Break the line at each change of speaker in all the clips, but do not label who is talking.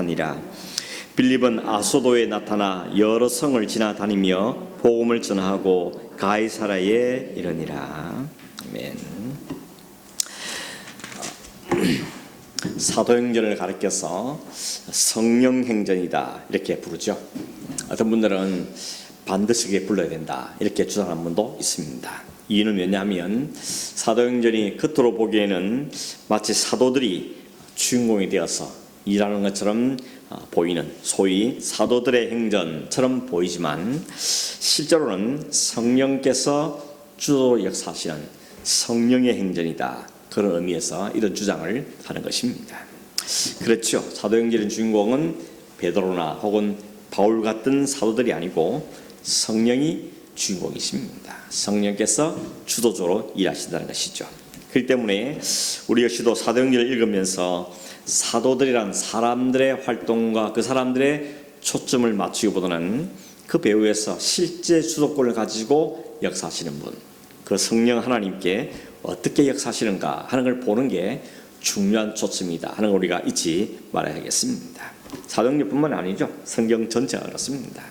전하니라. 빌립은 아소도에 나타나 여러 성을 지나다니며 복음을 전하고 가이사라에 이르니라. 아멘. 사도행전을 가르쳐서 성령행전이다 이렇게 부르죠. 어떤 분들은 반드시 그렇게 불러야 된다 이렇게 주장하는 분도 있습니다. 이유는 뭐냐면 사도행전이 겉으로 보기에는 마치 사도들이 주인공이 되어서 일하는 것처럼 보이는 소위 사도들의 행전처럼 보이지만 실제로는 성령께서 주도 역사하시는 성령의 행전이다, 그런 의미에서 이런 주장을 하는 것입니다. 그렇죠. 사도행전의 주인공은 베드로나 혹은 바울 같은 사도들이 아니고 성령이 주인공이십니다. 성령께서 주도적으로 일하신다는 것이죠. 그렇기 때문에 우리 역시도 사도행전을 읽으면서 사도들이란 사람들의 활동과 그 사람들의 초점을 맞추기보다는 그 배후에서 실제 주도권을 가지고 역사하시는 분, 그 성령 하나님께 어떻게 역사하시는가 하는 걸 보는 게 중요한 초점이다 하는 걸 우리가 잊지 말아야겠습니다. 사도행전뿐만 아니죠. 성경 전체가 그렇습니다.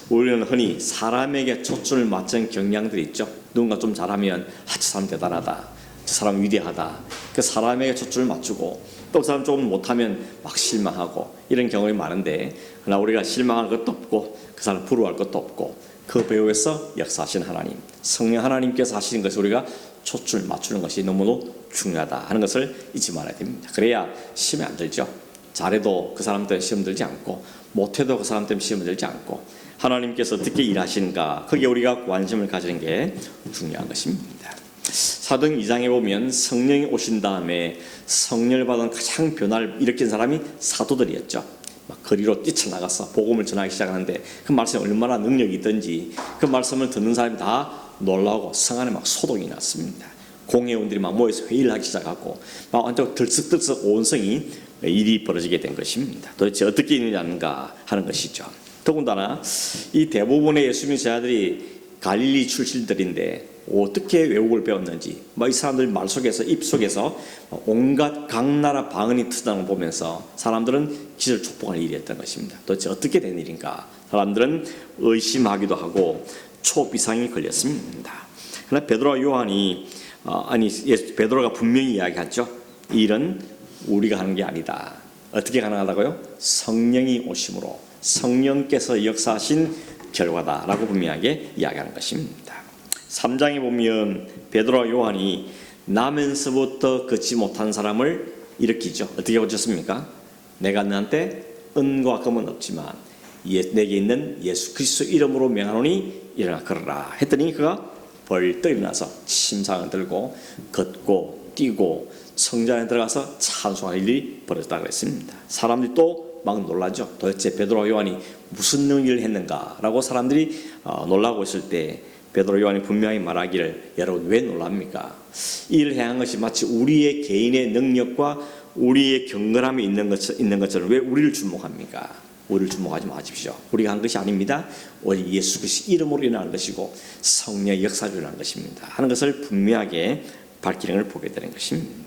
우리는 흔히 사람에게 초점을 맞춘 경향들이 있죠. 누군가 좀 잘하면 저 사람 대단하다, 저 사람 위대하다, 그 사람에게 초점을 맞추고 또 그 사람 조금 못하면 막 실망하고 이런 경험이 많은데, 그러나 우리가 실망할 것도 없고 그 사람 부러워할 것도 없고 그 배후에서 역사하시는 하나님, 성령 하나님께서 하시는 것을 우리가 초점을 맞추는 것이 너무도 중요하다 하는 것을 잊지 말아야 됩니다. 그래야 시험에 안 들죠. 잘해도 그 사람 때문에 시험 들지 않고 못해도 그 사람 때문에 시험 들지 않고 하나님께서 어떻게 일하시는가, 거기에 우리가 관심을 가지는 게 중요한 것입니다. 사도행 2장에 보면 성령이 오신 다음에 성령을 받은 가장 변화를 일으킨 사람이 사도들이었죠. 막 거리로 뛰쳐나가서 복음을 전하기 시작하는데 그 말씀에 얼마나 능력이 있든지 그 말씀을 듣는 사람이 다 놀라고 성 안에 막 소동이 났습니다. 공회원들이 막 모여서 회의를 하기 시작하고 막 완전 들썩들썩 온 성이 일이 벌어지게 된 것입니다. 도대체 어떻게 일어났는가 하는 것이죠. 더군다나 이 대부분의 예수님 제자들이 갈릴리 출신들인데 어떻게 외국을 배웠는지 이 사람들 말 속에서 입 속에서 온갖 각 나라 방언이 터지는 걸 보면서 사람들은 기절촉복할 일이었던 것입니다. 도대체 어떻게 된 일인가, 사람들은 의심하기도 하고 초비상이 걸렸습니다. 그러나 베드로와 요한이 베드로가 분명히 이야기하죠. 이 일은 우리가 하는 게 아니다. 어떻게 가능하다고요? 성령이 오심으로 성령께서 역사하신 결과다라고 분명하게 이야기하는 것입니다. 3장에 보면 베드로와 요한이 나면서부터 걷지 못한 사람을 일으키죠. 어떻게 고쳤습니까? 내가 너한테 은과 금은 없지만 내게 있는 예수 그리스도 이름으로 명하노니 일어나 걸어라 했더니 그가 벌떡 일어나서 침상을 들고 걷고 뛰고 성전 안에 들어가서 찬송할 일이 벌어졌다고 했습니다. 사람들이 또 막 놀라죠. 도대체 베드로와 요한이 무슨 능력을 했는가라고 사람들이 놀라고 있을 때 베드로 요한이 분명히 말하기를, 여러분 왜 놀랍니까? 이 일을 행한 것이 마치 우리의 개인의 능력과 우리의 경건함이 있는 것처럼 왜 우리를 주목합니까? 우리를 주목하지 마십시오. 우리가 한 것이 아닙니다. 오직 예수 그리스도 이름으로 일어나는 것이고 성령의 역사로 일어나는 것입니다 하는 것을 분명하게 밝히는 걸 보게 되는 것입니다.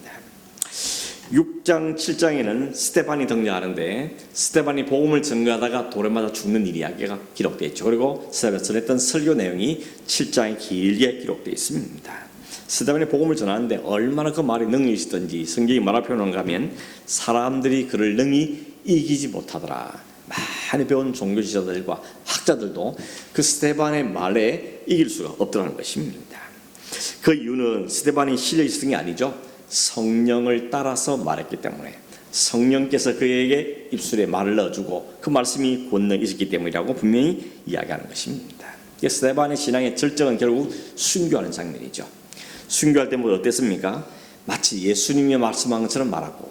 6장 7장에는 스데반이 등장하는데 스데반이 복음을 전가하다가 돌에 맞아 죽는 이야기가 기록되어 있죠. 그리고 스데반이 전했던 설교 내용이 7장에 길게 기록되어 있습니다. 스데반이 복음을 전하는데 얼마나 그 말이 능력이 있었던지 성경이 뭐라 표현하는가 하면 사람들이 그를 능히 이기지 못하더라. 많이 배운 종교 지도자들과 학자들도 그 스데반의 말에 이길 수가 없더라는 것입니다. 그 이유는 스데반이 실력이 있었던 게 아니죠. 성령을 따라서 말했기 때문에, 성령께서 그에게 입술에 말을 넣어주고 그 말씀이 권능이 있었기 때문이라고 분명히 이야기하는 것입니다. 스데반의 신앙의 절정은 결국 순교하는 장면이죠. 순교할 때 어땠습니까? 마치 예수님이 말씀한 것처럼 말하고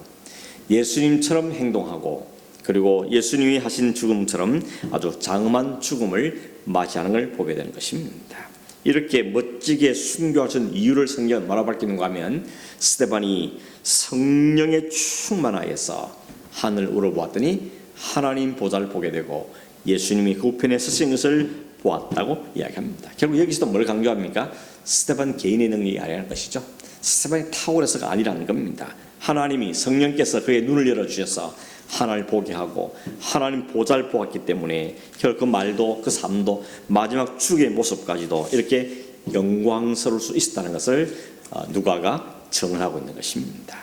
예수님처럼 행동하고 그리고 예수님이 하신 죽음처럼 아주 장엄한 죽음을 맞이하는 걸 보게 되는 것입니다. 이렇게 멋지게 순교하신 이유를 성경은 뭐라 밝히는가 하면 스데반이 성령의 충만하여서 하늘을 우러보았더니 하나님 보좌를 보게 되고 예수님이 그 우편에 서신 것을 보았다고 이야기합니다. 결국 여기서도 뭘 강조합니까? 스데반 개인의 능력이 아니라는 것이죠. 스데반이 탁월해서가 아니라는 겁니다. 하나님이 성령께서 그의 눈을 열어주셔서 하나님을 보게 하고 하나님 보좌를 보았기 때문에 결국 그 말도 그 삶도 마지막 죽의 모습까지도 이렇게 영광스러울 수 있었다는 것을 누가가 정언하고 있는 것입니다.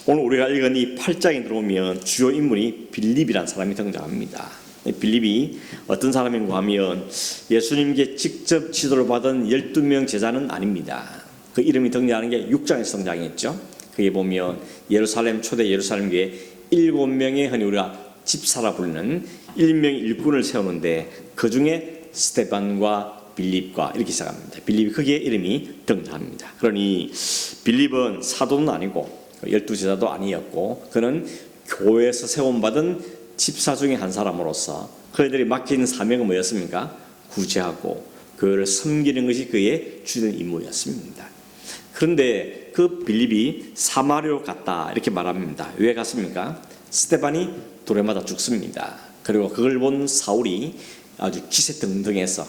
오늘 우리가 읽은 이 8장에 들어오면 주요 인물이 빌립이라는 사람이 등장합니다. 빌립이 어떤 사람인가 하면 예수님께 직접 지도를 받은 12명 제자는 아닙니다. 그 이름이 등장하는 게 6장에서 등장했죠. 거기에 보면 예루살렘 초대 예루살렘 교회 7명의 흔히 우리가 집사라 부르는 1명의 일꾼을 세우는데 그 중에 스데반과 빌립과 이렇게 시작합니다. 빌립이 거기에 이름이 등장합니다. 그러니 빌립은 사도는 아니고 12제자도 아니었고 그는 교회에서 세움받은 집사 중에 한 사람으로서 그들이 맡긴 사명은 뭐였습니까? 구제하고 교회를 섬기는 것이 그의 주된 임무였습니다. 그런데 그 빌립이 사마리아로 갔다 이렇게 말합니다. 왜 갔습니까? 스데반이 돌에 맞아 죽습니다. 그리고 그걸 본 사울이 아주 기세등등해서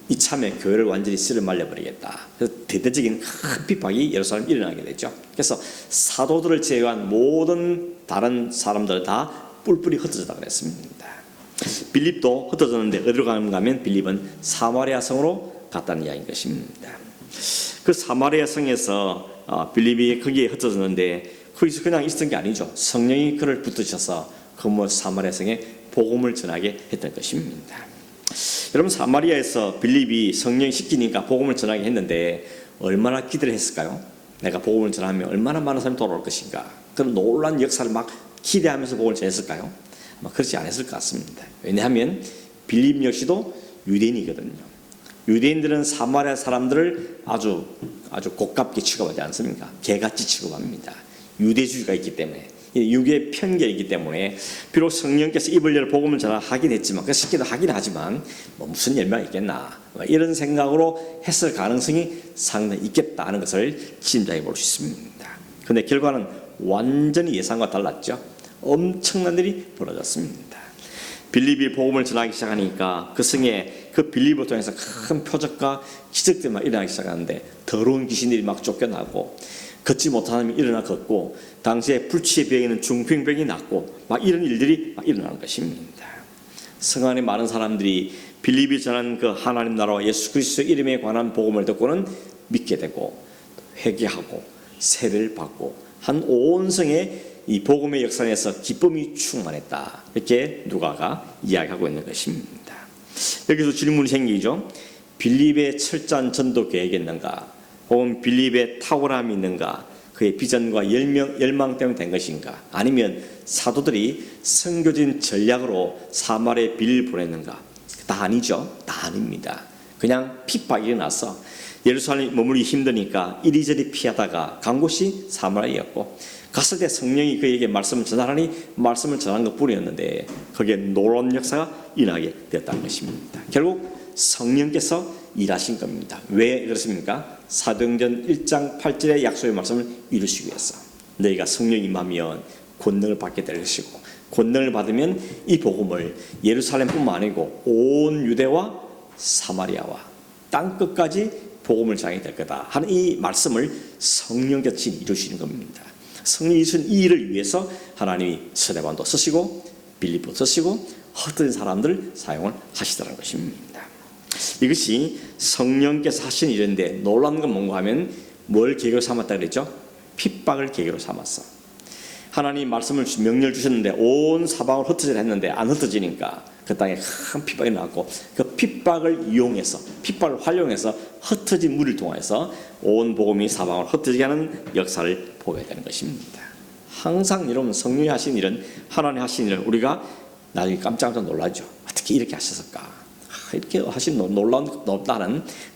이참에 교회를 완전히 쓸어 말려버리겠다. 그래서 대대적인 큰 핍박이 예루살렘에 일어나게 되죠. 그래서 사도들을 제외한 모든 다른 사람들 다 뿔뿔이 흩어졌다 그랬습니다. 빌립도 흩어졌는데 어디로 가는가 하면 빌립은 사마리아 성으로 갔다는 이야기인 것입니다. 그 사마리아 성에서 빌립이 거기에 흩어졌는데 거기서 그냥 있었던 게 아니죠. 성령이 그를 붙드셔서 그 사마리아 성에 복음을 전하게 했던 것입니다. 여러분 사마리아에서 빌립이 성령이 시키니까 복음을 전하게 했는데 얼마나 기대를 했을까요? 내가 복음을 전하면 얼마나 많은 사람이 돌아올 것인가. 그런 놀라운 역사를 막 기대하면서 복음을 전했을까요? 아마 그렇지 않았을 것 같습니다. 왜냐하면 빌립 역시도 유대인이거든요. 유대인들은 사마리아 사람들을 아주 고깝게 취급하지 않습니까? 개같이 취급합니다. 유대주의가 있기 때문에, 유교의 편견이 있기 때문에 비록 성령께서 입을 열어 복음을 전하긴 했지만 그 쉽게도 하긴 하지만 무슨 열매가 있겠나 이런 생각으로 했을 가능성이 상당히 있겠다 하는 것을 짐작해 볼 수 있습니다. 그런데 결과는 완전히 예상과 달랐죠. 엄청난 일이 벌어졌습니다. 빌립이 복음을 전하기 시작하니까 그 성에 그 빌립을 통해서 큰 표적과 기적들이 막 일어나기 시작하는데 더러운 귀신들이 막 쫓겨나고 걷지 못하는 사람이 일어나 걷고 당시에 불치의 병에는 중풍병이 낫고 막 이런 일들이 막 일어나는 것입니다. 성 안에 많은 사람들이 빌립이 전한 그 하나님 나라와 예수 그리스도 이름에 관한 복음을 듣고는 믿게 되고 회개하고 세례를 받고 한 온 성에 이 복음의 역사에서 기쁨이 충만했다. 이렇게 누가가 이야기하고 있는 것입니다. 여기서 질문이 생기죠. 빌립의 철저한 전도 계획이었는가? 혹은 빌립의 탁월함이 있는가? 그의 비전과 열망 때문에 된 것인가? 아니면 사도들이 선교진 전략으로 사마리아에 빌립을 보냈는가? 다 아니죠. 다 아닙니다. 그냥 핍박이 일어나서 예루살렘에 머무르기 힘드니까 이리저리 피하다가 간 곳이 사마리아였고 갔을 때 성령이 그에게 말씀을 전하라니 말씀을 전한 것뿐이었는데 거기에 놀라운 역사가 일어나게 되었다는 것입니다. 결국 성령께서 일하신 겁니다. 왜 그렇습니까? 사도행전 1장 8절의 약속의 말씀을 이루시기 위해서 너희가 성령이 임하면 권능을 받게 될 것이고 권능을 받으면 이 복음을 예루살렘뿐만 아니고 온 유대와 사마리아와 땅끝까지 복음을 전하게 될 거다 하는 이 말씀을 성령께서 이루시는 겁니다. 성령이 이루신 이 일을 위해서 하나님이 스데반도 쓰시고 빌립도 쓰시고 흩어진 사람들 사용을 하시더라는 것입니다. 이것이 성령께서 하신 일인데 놀라운 건 뭔가 하면 뭘 계기로 삼았다 그랬죠? 핍박을 계기로 삼았어. 하나님 말씀을 명령을 주셨는데 온 사방을 흩어지려 했는데 안 흩어지니까 그 땅에 큰 핍박이 나왔고 그 핍박을 이용해서 핍박을 활용해서 흩어진 무리를 통해서 온 복음이 사방을 흩어지게 하는 역사를 보게 되는 것입니다. 항상 여러분 성령이 하신 일은 하나님 하신 일을 우리가 나중에 깜짝깜짝 놀라죠. 어떻게 이렇게 하셨을까? 이렇게 하신 놀라운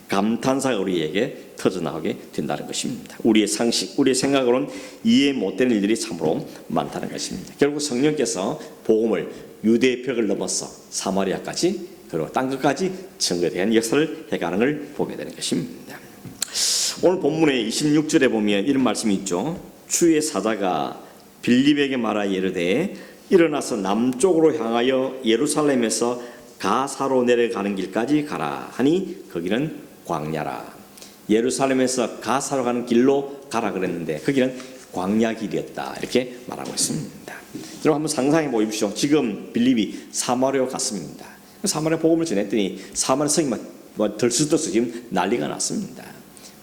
감탄사가 우리에게 터져나오게 된다는 것입니다. 우리의 상식, 우리의 생각으로는 이해 못되는 일들이 참으로 많다는 것입니다. 결국 성령께서 복음을 유대의 벽을 넘어서 사마리아까지 그리고 땅끝까지 전개되는 역사를 해가는 걸 보게 되는 것입니다. 오늘 본문의 26절에 보면 이런 말씀이 있죠. 주의 사자가 빌립에게 말하여 이르되 일어나서 남쪽으로 향하여 예루살렘에서 가사로 내려가는 길까지 가라 하니 거기는 광야라. 예루살렘에서 가사로 가는 길로 가라 그랬는데 거기는 광야 길이었다 이렇게 말하고 있습니다. 여러분 한번 상상해 보십시오. 지금 빌립이 사마리아 갔습니다. 사마리아 복음을 전했더니 사마리아 성이 막 들쑥들쑥 지금 난리가 났습니다.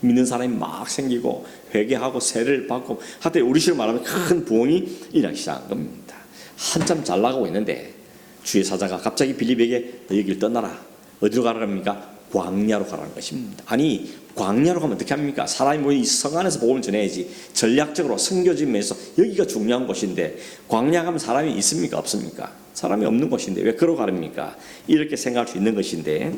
믿는 사람이 막 생기고 회개하고 세례를 받고 하여튼 우리식으로 말하면 큰 부흥이 일어나기 시작한 겁니다. 한참 잘 나가고 있는데 주의 사자가 갑자기 빌립에게 너 여기를 떠나라. 어디로 가라는 겁니까? 광야로 가라는 것입니다. 아니 광야로 가면 어떻게 합니까? 사람이 뭐 이 성 안에서 복음을 전해야지. 전략적으로 선교지면서 여기가 중요한 곳인데 광야 가면 사람이 있습니까? 없습니까? 사람이 없는 곳인데 왜 걸어가랍니까? 이렇게 생각할 수 있는 것인데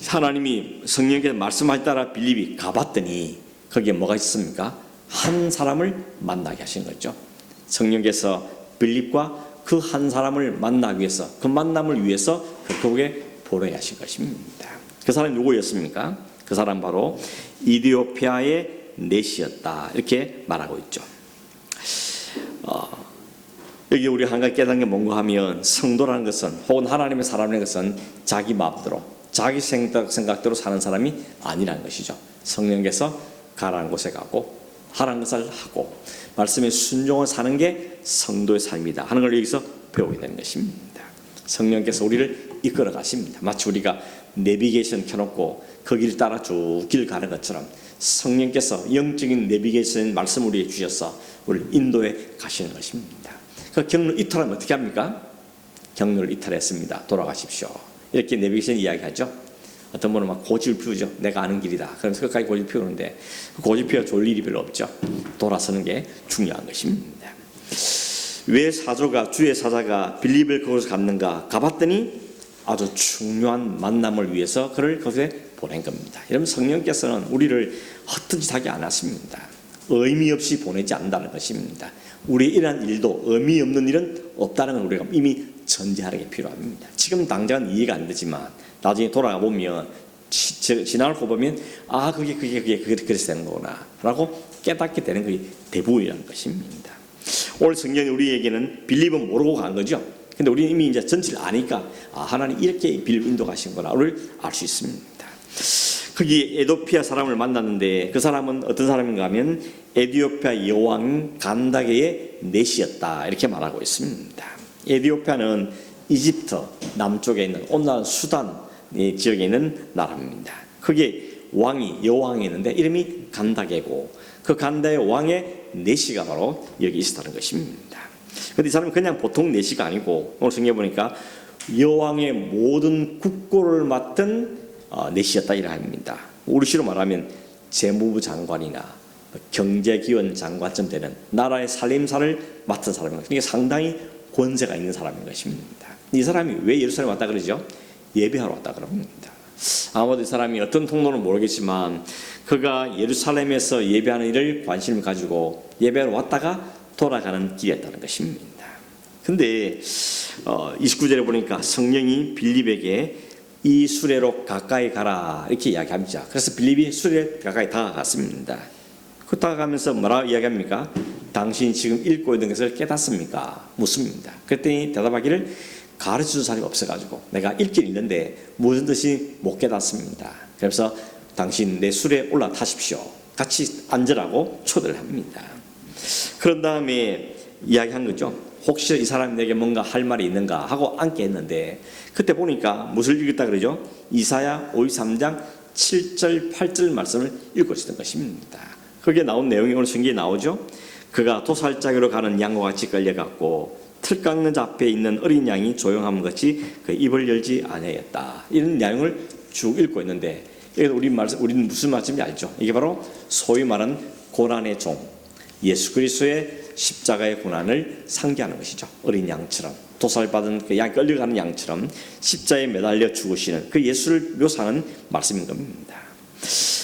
하나님이 성령께서 말씀하신 따라 빌립이 가봤더니 거기에 뭐가 있습니까? 한 사람을 만나게 하신 거죠. 성령께서 빌립과 그 한 사람을 만나기 위해서 그 만남을 위해서 그쪽에 보내야 하신 것입니다. 그 사람이 누구였습니까? 그 사람 바로 이디오피아의 넷이었다 이렇게 말하고 있죠. 여기 우리 한 가지 깨닫는 게 뭔가 하면 성도라는 것은 혹은 하나님의 사람이라는 것은 자기 마음대로 자기 생각대로 사는 사람이 아니라는 것이죠. 성령께서 가라는 곳에 가고 하라는 것을 하고 말씀에 순종을 사는 게 성도의 삶이다 하는 걸 여기서 배우게 되는 것입니다. 성령께서 우리를 이끌어 가십니다. 마치 우리가 내비게이션 켜놓고 그 길 따라 쭉 길 가는 것처럼 성령께서 영적인 내비게이션 말씀을 우리에게 주셔서 우리를 인도해 가시는 것입니다. 그 경로를 이탈하면 어떻게 합니까? 경로를 이탈했습니다. 돌아가십시오. 이렇게 내비게이션 이야기하죠. 어떤 분은 막 고집을 피우죠. 내가 아는 길이다. 그러면서 끝까지 고집을 피우는데 고집 피워 좋을 일이 별로 없죠. 돌아서는 게 중요한 것입니다. 왜 주의 사자가 빌립을 그곳에 갔는가? 가봤더니 아주 중요한 만남을 위해서 그를 거기에 보낸 겁니다. 여러분 성령께서는 우리를 헛짓하게 안 하십니다. 의미 없이 보내지 않는다는 것입니다. 우리의 이러한 일도 의미 없는 일은 없다는 걸 우리가 이미 전제하는 게 필요합니다. 지금 당장은 이해가 안 되지만 나중에 돌아가 보면 지나고 보면 그게 그래서 되는 거구나 라고 깨닫게 되는 것이 대부분이라는 것입니다. 오늘 성경이 우리에게는 빌립은 모르고 간 거죠. 근데 우리는 이미 이제 전체를 아니까 하나님 이렇게 빌립 인도하신 거라를 알 수 있습니다. 거기 에도피아 사람을 만났는데 그 사람은 어떤 사람인가 하면 에티오피아 여왕 간다게의 넷이었다 이렇게 말하고 있습니다. 에티오피아는 이집트 남쪽에 있는 오늘날 수단 지역에 있는 나라입니다. 거기에 여왕이 있는데 이름이 간다게고 그 간다게 왕의 넷이가 바로 여기 있었다는 것입니다. 그런데 이 사람은 그냥 보통 넷이가 아니고 오늘 성경에 보니까 여왕의 모든 국고를 맡은 넷이었다 이라 합니다. 우리시로 말하면 재무부 장관이나 경제기원 장관쯤 되는 나라의 살림살을 맡은 사람입니다. 그러니까 상당히 권세가 있는 사람인 것입니다. 이 사람이 왜 예루살렘 왔다 그러죠? 예배하러 왔다 그럽니다. 아마도 이 사람이 어떤 통로는 모르겠지만 그가 예루살렘에서 예배하는 일을 관심을 가지고 예배하러 왔다가 돌아가는 길이었다는 것입니다. 근데 29절에 보니까 성령이 빌립에게 이 수레로 가까이 가라 이렇게 이야기합니다. 그래서 빌립이 수레에 가까이 다가갔습니다. 그 다가가면서 뭐라고 이야기합니까? 당신이 지금 읽고 있는 것을 깨닫습니까? 묻습니다. 그랬더니 대답하기를 가르쳐줄 사람이 없어가지고 내가 읽긴 읽는데 무슨 뜻이 못 깨닫습니다. 그래서 당신 내 수레에 올라타십시오. 같이 앉으라고 초대를 합니다. 그런 다음에 이야기한 거죠. 혹시 이 사람이 내게 뭔가 할 말이 있는가 하고 앉게 했는데 그때 보니까 무엇을 읽었다 그러죠? 이사야 53장 7절 8절 말씀을 읽고 있었던 것입니다. 거기에 나온 내용이 오늘 성경에 나오죠. 그가 도살자기로 가는 양과 같이 끌려갔고 틀 깎는 자 앞에 있는 어린 양이 조용함 같이 그 입을 열지 아니하였다. 이런 내용을 쭉 읽고 있는데 우리는 무슨 말씀인지 알죠? 이게 바로 소위 말하는 고난의 종 예수 그리스도의 십자가의 고난을 상기하는 것이죠. 어린 양처럼 도살받은 그 양 끌려가는 양처럼 십자가에 매달려 죽으시는 그 예수를 묘사하는 말씀인 겁니다.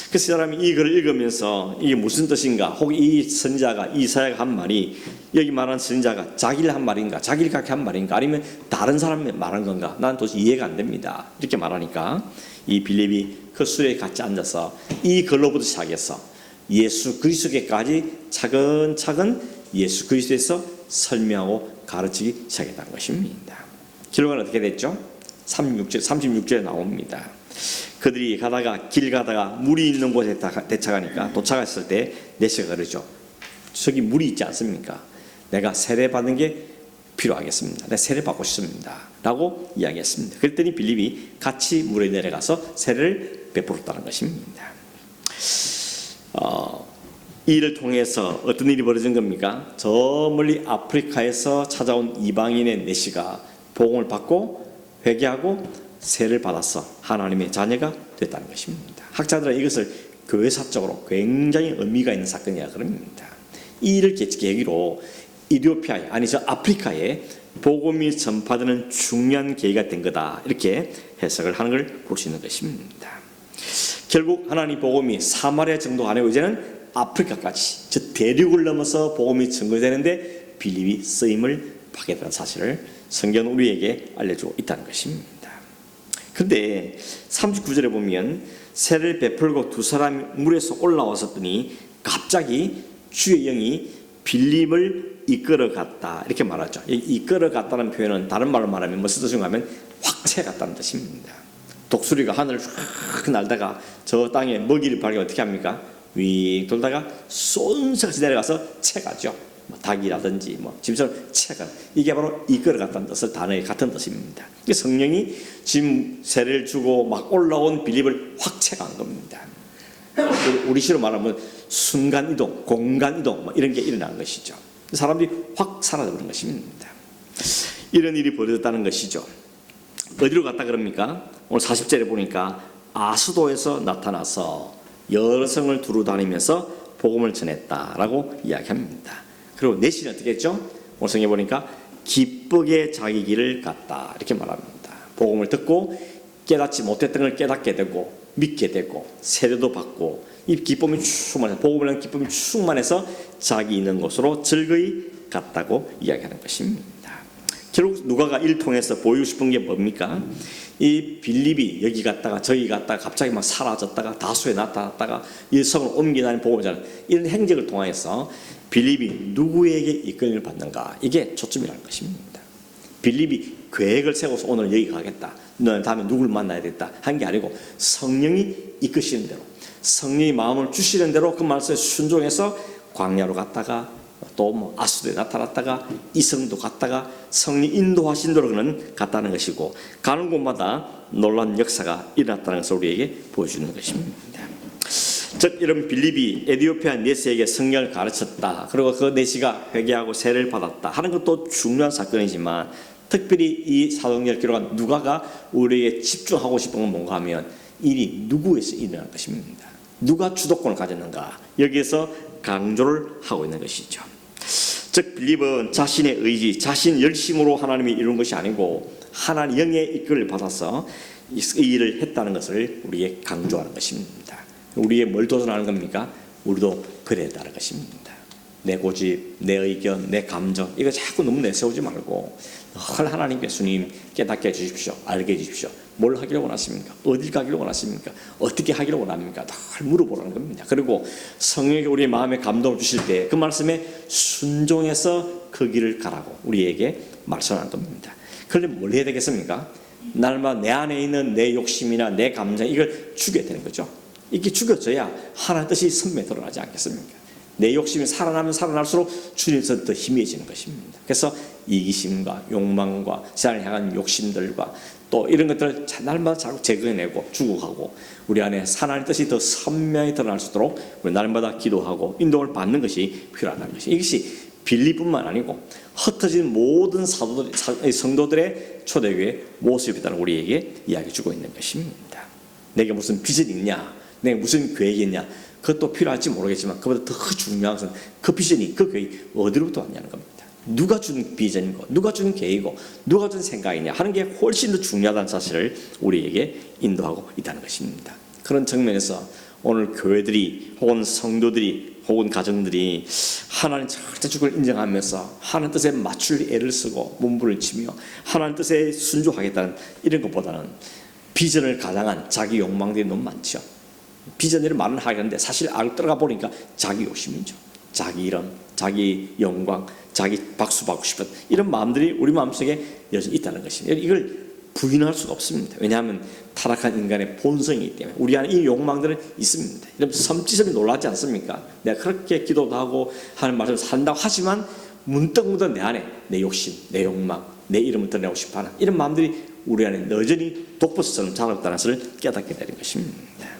그래서 사람이 이 글을 읽으면서 이게 무슨 뜻인가 혹 이 선지자가 이사야가 한 말이 여기 말하는 선지자가 자기를 한 말인가 자기를 그렇게 한 말인가 아니면 다른 사람이 말한 건가 난 도저히 이해가 안 됩니다. 이렇게 말하니까 이 빌립이 그 수레에 같이 앉아서 이 글로부터 시작해서 예수 그리스도께까지 차근차근 예수 그리스도에서 설명하고 가르치기 시작했다는 것입니다. 결과는 어떻게 됐죠? 36절에 나옵니다. 그들이 길 가다가 물이 있는 곳에 도착하니까 도착했을 때 내시가 그러죠. 저기 물이 있지 않습니까? 내가 세례받는 게 필요하겠습니다. 내가 세례 받고 싶습니다. 라고 이야기했습니다. 그랬더니 빌립이 같이 물에 내려가서 세례를 베풀었다는 것입니다. 이 일을 통해서 어떤 일이 벌어진 겁니까? 저 멀리 아프리카에서 찾아온 이방인의 내시가 복음을 받고 회개하고 세례를 받아서 하나님의 자녀가 됐다는 것입니다. 학자들은 이것을 교회사적으로 굉장히 의미가 있는 사건이라 그럽니다. 이 일을 계기로 이디오피아에, 아니 저 아프리카에 복음이 전파되는 중요한 계기가 된 거다, 이렇게 해석을 하는 걸 볼 수 있는 것입니다. 결국 하나님 복음이 사마리아 정도가 아니고 이제는 아프리카까지, 저 대륙을 넘어서 복음이 전거되는데 빌립이 쓰임을 받게 되는 사실을 성경은 우리에게 알려주고 있다는 것입니다. 그런데 39절에 보면 세례를 베풀고 두 사람이 물에서 올라왔었더니 갑자기 주의 영이 빌립을 이끌어갔다, 이렇게 말하죠. 이끌어갔다는 표현은 다른 말로 말하면 무슨 뜻인가 하면 확채갔다는 뜻입니다. 독수리가 하늘을 쫙 날다가 저 땅에 먹이를 발견 어떻게 합니까? 윙 돌다가 쏜살같이 내려가서 채가죠. 닭이라든지 짐처럼 채가, 이게 바로 이끌어갔다는 뜻을 단어의 같은 뜻입니다. 성령이 지금 세례를 주고 막 올라온 빌립을 확 채간 겁니다. 우리시로 말하면 순간 이동, 공간 이동 이런 게 일어난 것이죠. 사람들이 확 사라져버린 것입니다. 이런 일이 벌어졌다는 것이죠. 어디로 갔다 그럽니까? 오늘 40절에 보니까 아수도에서 나타나서 여러 성을 두루 다니면서 복음을 전했다라고 이야기합니다. 그리고 내시는 어떻게 했죠? 오늘 성경에 보니까 기쁘게 자기 길을 갔다, 이렇게 말합니다. 복음을 듣고 깨닫지 못했던 걸 깨닫게 되고 믿게 되고 세례도 받고 이 기쁨이 충만해서, 복음을 하는 기쁨이 충만해서 자기 있는 곳으로 즐거이 갔다고 이야기하는 것입니다. 결국 누가가 이를 통해서 보이고 싶은 게 뭡니까? 이 빌립이 여기 갔다가 저기 갔다가 갑자기 막 사라졌다가 다수에 나타났다가 이 성을 옮기다는 복음을, 이런 행적을 통해서 빌립이 누구에게 이끌림을 받는가, 이게 초점이라는 것입니다. 빌립이 계획을 세워서 오늘 여기 가겠다, 너는 다음에 누굴 만나야 겠다 한 게 아니고 성령이 이끄시는 대로, 성령이 마음을 주시는 대로 그 말씀에 순종해서 광야로 갔다가 또 아수도에 나타났다가 이성도 갔다가 성령 인도하신 대로 그는 갔다는 것이고, 가는 곳마다 놀라운 역사가 일어났다는 것을 우리에게 보여주는 것입니다. 즉 이런 빌립이 에티오피아 내시에게 성령을 가르쳤다, 그리고 그 내시가 회개하고 세례를 받았다 하는 것도 중요한 사건이지만, 특별히 이 사도행전을 기록한 누가가 우리에게 집중하고 싶은 건 뭔가 하면 일이 누구에서 일어난 것입니다. 누가 주도권을 가졌는가, 여기에서 강조를 하고 있는 것이죠. 즉 빌립은 자신의 의지, 자신 열심으로 하나님이 이룬 것이 아니고 하나님 영의 이끌을 받아서 이 일을 했다는 것을 우리에게 강조하는 것입니다. 우리의 뭘 도전하는 겁니까? 우리도 그래야 한다는 것입니다. 내 고집, 내 의견, 내 감정, 이거 자꾸 너무 내세우지 말고 늘 하나님께 주님 깨닫게 해주십시오, 알게 해주십시오. 뭘 하기를 원하십니까? 어딜 가기를 원하십니까? 어떻게 하기를 원합니까? 늘 물어보라는 겁니다. 그리고 성령이 우리의 마음에 감동을 주실 때 그 말씀에 순종해서 그 길을 가라고 우리에게 말씀하는 겁니다. 그런데 뭘 해야 되겠습니까? 날마다 내 안에 있는 내 욕심이나 내 감정, 이걸 죽여야 되는 거죠. 이게 죽여져야 하나님의 뜻이 선명히 드러나지 않겠습니까? 내 욕심이 살아나면 살아날수록 주님께서 더 희미해지는 것입니다. 그래서 이기심과 욕망과 세상을 향한 욕심들과 또 이런 것들을 날마다 자꾸 제거해내고 죽어가고 우리 안에 하나님의 뜻이 더 선명히 드러날 수 있도록 우리 날마다 기도하고 인도를 받는 것이 필요하다는 것이, 이것이 빌립뿐만 아니고 흩어진 모든 성도들의 초대교회 모습이라는 우리에게 이야기해 주고 있는 것입니다. 내게 무슨 비전이 있냐, 내가 무슨 계획이 있냐, 그것도 필요할지 모르겠지만 그보다 더 중요한 것은 그 비전이, 그 계획이 어디로부터 왔냐는 겁니다. 누가 준 비전이고 누가 준 계획이고 누가 준 생각이냐 하는 게 훨씬 더 중요하다는 사실을 우리에게 인도하고 있다는 것입니다. 그런 측면에서 오늘 교회들이 혹은 성도들이 혹은 가정들이 하나님 절대주권을 인정하면서 하나님 뜻에 맞출 애를 쓰고 몸부를 치며 하나님 뜻에 순종하겠다는 이런 것보다는 비전을 가장한 자기 욕망들이 너무 많죠. 비전을 말은 하겠는데 사실 알고 들어가 보니까 자기 욕심이죠. 자기 이름, 자기 영광, 자기 박수 받고 싶은 이런 마음들이 우리 마음속에 여전히 있다는 것입니다. 이걸 부인할 수가 없습니다. 왜냐하면 타락한 인간의 본성이기 때문에 우리 안에 이 욕망들은 있습니다. 여러분 섬찟을 놀라지 않습니까? 내가 그렇게 기도도 하고 하는 말씀을 산다고 하지만 문득문득 내 안에 내 욕심, 내 욕망, 내 이름을 드러내고 싶어하는 이런 마음들이 우리 안에 여전히 독버섯처럼 자랐다는 것을 깨닫게 되는 것입니다.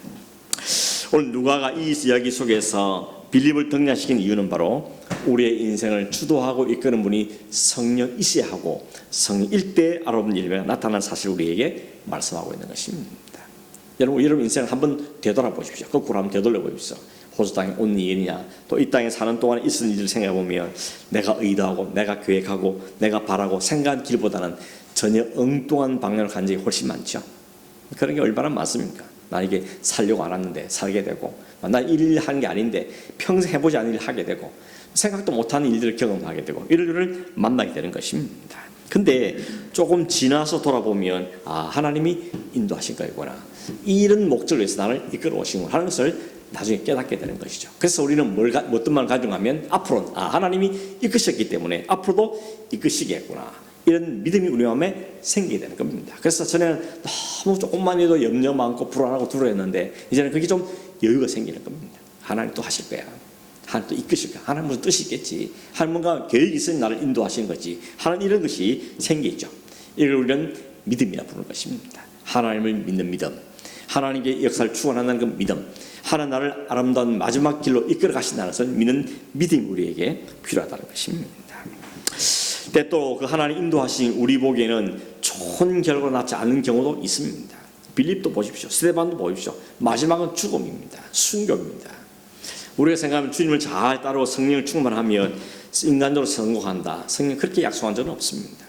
오늘 누가가 이 이야기 속에서 빌립을 등장시킨 이유는 바로 우리의 인생을 주도하고 이끄는 분이 성령이셔야 하고 성령일 때 알아보는 일이 나타난 사실을 우리에게 말씀하고 있는 것입니다. 여러분 인생을 한번 되돌아보십시오. 거꾸로 한번 되돌려보십시오. 호주 땅에 온 일이냐, 또 이 땅에 사는 동안에 있은 일을 생각해보면 내가 의도하고 내가 계획하고 내가 바라고 생각한 길보다는 전혀 엉뚱한 방향을 간 적이 훨씬 많죠. 그런 게 얼마나 많습니까? 나 이게 살려고 안 왔는데 살게 되고, 나 일 하는 게 아닌데 평생 해보지 않은 일을 하게 되고, 생각도 못하는 일들을 경험하게 되고, 이런 일을 만나게 되는 것입니다. 근데 조금 지나서 돌아보면 하나님이 인도하신 거구나, 이런 목적을 위해서 나를 이끌어 오신 거라는 것을 나중에 깨닫게 되는 것이죠. 그래서 우리는 어떤 말을 가정하면 앞으로는 하나님이 이끄셨기 때문에 앞으로도 이끄시겠구나, 이런 믿음이 우리 마음에 생기게 되는 겁니다. 그래서 전에는 너무 조금만 해도 염려 많고 불안하고 두려워했는데 이제는 그게 좀 여유가 생기는 겁니다. 하나님 또 하실 거야, 하나님 또 이끄실 거야, 하나님 무슨 뜻이 있겠지, 하나님 뭔가 계획이 있으니 나를 인도하시는 거지, 하나님 이런 것이 생기죠. 이걸 우리는 믿음이라 부르는 것입니다. 하나님을 믿는 믿음, 하나님의 역사를 축원하는 그 믿음, 하나님 나를 아름다운 마지막 길로 이끌어 가신다는 것을 믿는 믿음이 우리에게 필요하다는 것입니다. 때또 그 하나님 인도하신 우리 보기에는 좋은 결과가 나지 않는 경우도 있습니다. 빌립도 보십시오. 스데반도 보십시오. 마지막은 죽음입니다. 순교입니다. 우리가 생각하면 주님을 잘 따르고 성령을 충만하면 인간적으로 성공한다, 성령 그렇게 약속한 적은 없습니다.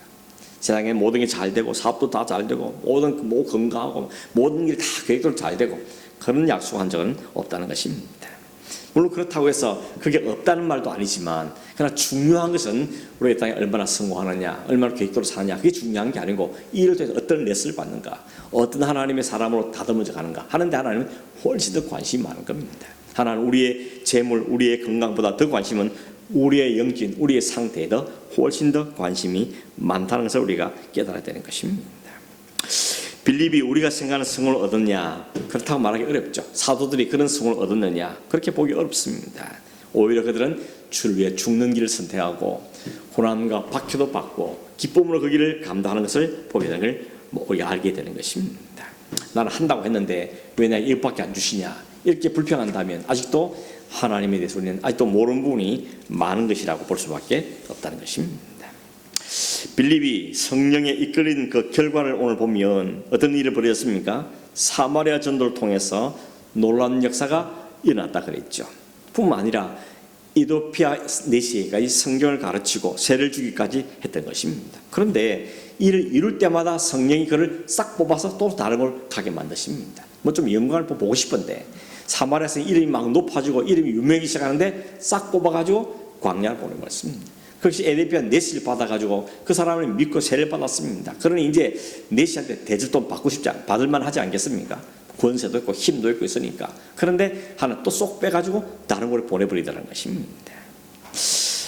세상에 모든 게 잘 되고 사업도 다 잘 되고 모든 건강하고 모든 게 다 계획대로 잘 되고 그런 약속한 적은 없다는 것입니다. 물론 그렇다고 해서 그게 없다는 말도 아니지만, 그러나 중요한 것은 우리의 땅에 얼마나 성공하느냐, 얼마나 계획대로 사느냐, 그게 중요한 게 아니고 이 일을 통해서 어떤 레슨을 받는가, 어떤 하나님의 사람으로 다듬어져 가는가 하는데 하나님은 훨씬 더 관심이 많은 겁니다. 하나는 우리의 재물, 우리의 건강보다 더 관심은 우리의 영적인 우리의 상태에 더 훨씬 더 관심이 많다는 것을 우리가 깨달아야 되는 것입니다. 빌립이 우리가 생각하는 성공을 얻었냐, 그렇다고 말하기 어렵죠. 사도들이 그런 성공을 얻었느냐, 그렇게 보기 어렵습니다. 오히려 그들은 주를 위해 죽는 길을 선택하고 고난과 박해도 받고 기쁨으로 그 길을 감당하는 것을 보게 되는 걸 우리가 알게 되는 것입니다. 나는 한다고 했는데 왜 내가 이것밖에 안 주시냐, 이렇게 불평한다면 아직도 하나님에 대해서 우리는 아직도 모르는 부분이 많은 것이라고 볼 수밖에 없다는 것입니다. 빌립이 성령에 이끌린 그 결과를 오늘 보면 어떤 일을 벌였습니까? 사마리아 전도를 통해서 놀라운 역사가 일어났다 그랬죠. 뿐만 아니라 이도피아 내시에까지 성경을 가르치고 세를 주기까지 했던 것입니다. 그런데 이를 이룰 때마다 성령이 그를 싹 뽑아서 또 다른 걸 가게 만드십니다. 뭐 좀 영광을 보고 싶은데 사마리아에서 이름이 막 높아지고 이름이 유명해지기 시작하는데 싹 뽑아가지고 광야를 보내는 것입니다. 그것이 에디피아 네시를 받아가지고 그 사람을 믿고 세례를 받았습니다. 그러니 이제 네시한테 대접도 받을 만하지 않겠습니까? 권세도 있고 힘도 있고 있으니까. 그런데 하나 또 쏙 빼가지고 다른 곳에 보내버리더라는 것입니다.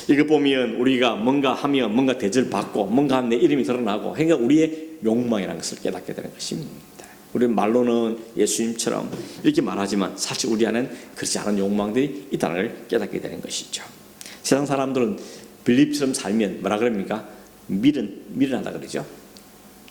이거 보면 우리가 뭔가 하면 뭔가 대접을 받고 뭔가 하면 내 이름이 드러나고, 그러니까 우리의 욕망이라는 것을 깨닫게 되는 것입니다. 우리는 말로는 예수님처럼 이렇게 말하지만 사실 우리 안에는 그렇지 않은 욕망들이 있다는 걸 깨닫게 되는 것이죠. 세상 사람들은 빌립처럼 살면 뭐라 그럽니까? 미련하다 그러죠.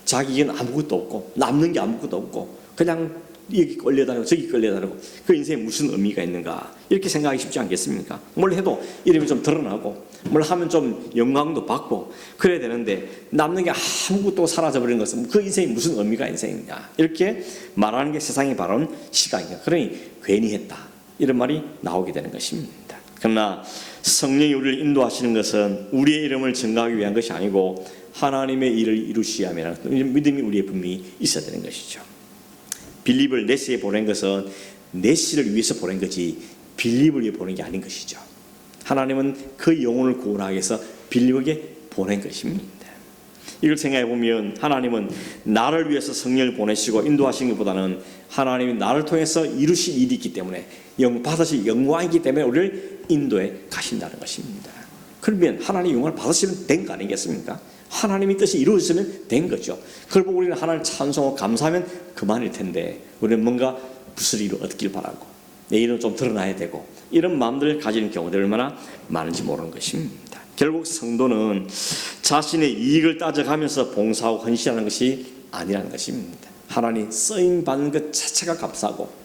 자기에는 아무것도 없고 남는 게 아무것도 없고 그냥 여기 끌려다니고 저기 끌려다니고 그 인생에 무슨 의미가 있는가, 이렇게 생각하기 쉽지 않겠습니까? 뭘 해도 이름이 좀 드러나고 뭘 하면 좀 영광도 받고 그래야 되는데 남는 게 아무것도 사라져버리는 것은 그 인생이 무슨 의미가 인생이냐, 이렇게 말하는 게 세상이 바라는 시각이냐. 그러니 괜히 했다, 이런 말이 나오게 되는 것입니다. 그러나 성령이 우리를 인도하시는 것은 우리의 이름을 증가하기 위한 것이 아니고 하나님의 일을 이루시기 위함이라는 믿음이 우리의 분명히 있어야 되는 것이죠. 빌립을 네시에 보낸 것은 네시를 위해서 보낸 거지 빌립을 위해 보낸 게 아닌 것이죠. 하나님은 그 영혼을 구원하기 위해서 빌립에게 보낸 것입니다. 이걸 생각해 보면 하나님은 나를 위해서 성령을 보내시고 인도하신 것보다는 하나님이 나를 통해서 이루신 일이 있기 때문에 받으실 영광이기 때문에 우리를 인도해 가신다는 것입니다. 그러면 하나님 영광을 받으시면 된 거 아니겠습니까? 하나님의 뜻이 이루어지면 된 거죠. 그걸 보고 우리는 하나님을 찬송하고 감사하면 그만일 텐데 우리는 뭔가 부스리로 얻길 바라고 내 일은 좀 드러나야 되고 이런 마음들을 가지는 경우들이 얼마나 많은지 모르는 것입니다. 결국 성도는 자신의 이익을 따져가면서 봉사하고 헌신하는 것이 아니라는 것입니다. 하나님 쓰임받는 것 자체가 감사하고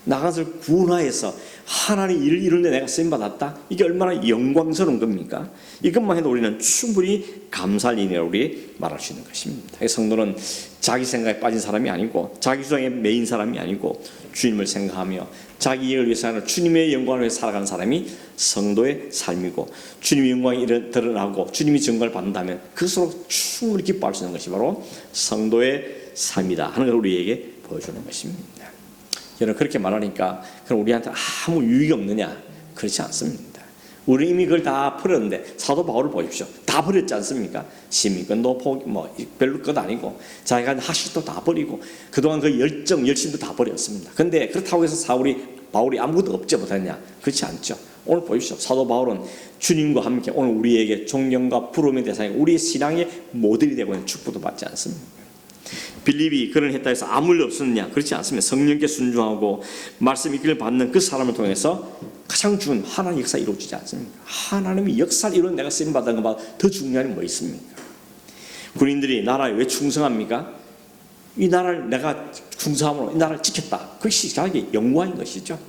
나가서 구원하여서 하나님 일을 이루는데 내가 쓰임받았다. 이게 얼마나 영광스러운 겁니까? 이것만 해도 우리는 충분히 감사할 일이라고 우리 말할 수 있는 것입니다. 성도는 자기 생각에 빠진 사람이 아니고 자기 주장에 매인 사람이 아니고 주님을 생각하며 자기 이익을 위해서 하는 주님의 영광을 위해 살아가는 사람이 성도의 삶이고 주님의 영광이 드러나고 주님이 증거를 받는다면 그것으로 충분히 기뻐할 수 있는 것이 바로 성도의 삶이다 하는 걸 우리에게 보여주는 것입니다. 저는 그렇게 말하니까 그럼 우리한테 아무 유익이 없느냐? 그렇지 않습니다. 우리 이미 그걸 다 버렸는데 사도 바울을 보십시오. 다 버렸지 않습니까? 시민권도 별로 것 아니고 자기가 학식도 다 버리고 그동안 그 열정, 열심도 다 버렸습니다. 그런데 그렇다고 해서 바울이 아무것도 없지 못했냐? 그렇지 않죠. 오늘 보십시오. 사도 바울은 주님과 함께 오늘 우리에게 존경과 부러움의 대상이 우리의 신앙의 모델이 되고 있는 축복도 받지 않습니까? 빌립이 그런 했다 해서 아무 일 없었느냐? 그렇지 않습니다. 성령께 순종하고 말씀 있기를 받는 그 사람을 통해서 가장 중요한 하나님의 역사가 이루어지지 않습니까? 하나님의 역사를 이루는 내가 쓰임받은 것보다 더 중요한 게 뭐 있습니까? 군인들이 나라에 왜 충성합니까? 이 나라를 내가 충성함으로 이 나라를 지켰다. 그것이 자기 영광인 것이죠.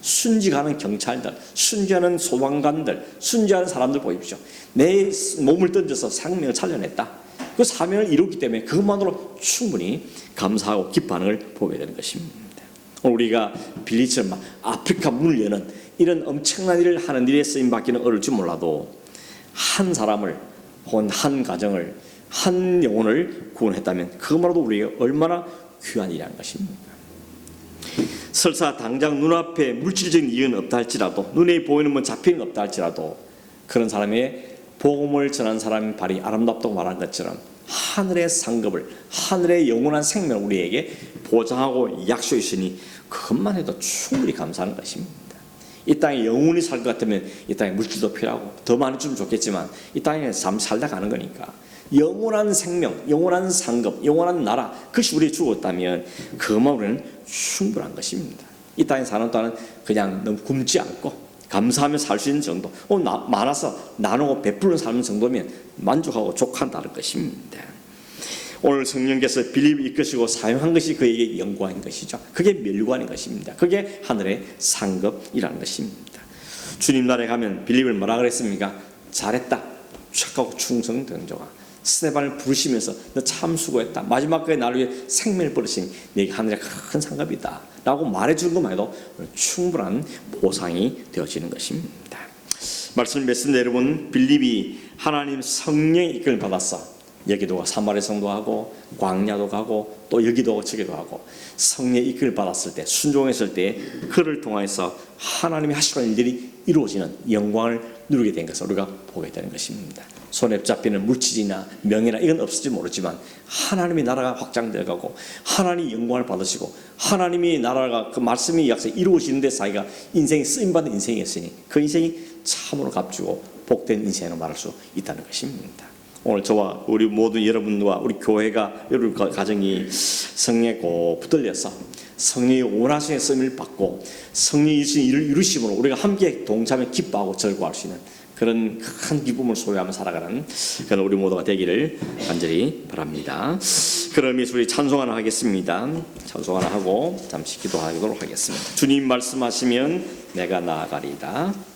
순직하는 경찰들, 순직하는 소방관들, 순직하는 사람들 보십시오. 내 몸을 던져서 생명을 살려냈다. 그 사명을 이루기 때문에 그것만으로 충분히 감사하고 기뻐하는 걸 보게 되는 것입니다. 우리가 빌리처럼 아프리카 문을 여는 이런 엄청난 일을 하는 일에 쓰임받기는 어려울지 몰라도 한 사람을 혹은 한 가정을 한 영혼을 구원했다면 그것만으로도 우리가 얼마나 귀한 일이라는 것입니까? 설사 당장 눈앞에 물질적인 이익은 없다 할지라도 눈에 보이는 뭐 잡히는 건 없다 할지라도 그런 사람의 복음을 전한 사람의 발이 아름답다고 말한 것처럼 하늘의 상급을 하늘의 영원한 생명을 우리에게 보장하고 약속해 주시니 그것만 해도 충분히 감사하는 것입니다. 이 땅에 영원히 살 것 같으면 이 땅에 물질도 필요하고 더 많이 주면 좋겠지만 이 땅에 살다 가는 거니까 영원한 생명, 영원한 상급, 영원한 나라 그것이 우리에게 주었다면 그것만 우리는 충분한 것입니다. 이 땅에 사는 동안은 그냥 너무 굶지 않고 감사하며 살 수 있는 정도 많아서 나누고 베푸는 삶의 정도면 만족하고 족한다는 것입니다. 오늘 성령께서 빌립을 이끄시고 사용한 것이 그에게 영광인 것이죠. 그게 멸관인 것입니다. 그게 하늘의 상급이라는 것입니다. 주님 나라에 가면 빌립을 뭐라 그랬습니까? 잘했다. 착하고 충성된 자가 스데반을 부르시면서 너 참 수고했다. 마지막까지 나를 위해 생명을 버리신 내게 하늘의 큰 상급이다 라고 말해주는 것만 해도 충분한 보상이 되어지는 것입니다. 말씀을 맺습니다. 여러분, 빌립이 하나님 성령의 이끌을 받았어. 여기도 가고 사마리아 성도 하고 광야도 가고 또 여기도 하고 저기도 하고 성령의 이끌을 받았을 때 순종했을 때 그를 통해서 하나님이 하시는 일들이 이루어지는 영광을 누리게 된 것을 우리가 보게 되는 것입니다. 손에 잡히는 물질이나 명예나 이건 없을지 모르지만 하나님의 나라가 확장되어 가고 하나님이 영광을 받으시고 하나님의 나라가 그 말씀이 약속 이루어지는 데 자기가 인생이 쓰임받은 인생이었으니 그 인생이 참으로 값주고 복된 인생으로 말할 수 있다는 것입니다. 오늘 저와 우리 모든 여러분과 우리 교회가 여러분 가정이 성령에 꼭 붙들려서 성령의 원하시는 쓰임을 받고 성령이 주신 일을 이루심으로 우리가 함께 동참에 기뻐하고 즐거워할 수 있는 그런 큰 기쁨을 소유하며 살아가는 그런 우리 모두가 되기를 간절히 바랍니다. 그러면서 우리 찬송 하나 하겠습니다. 찬송 하나 하고 잠시 기도하도록 하겠습니다. 주님 말씀하시면 내가 나아가리다.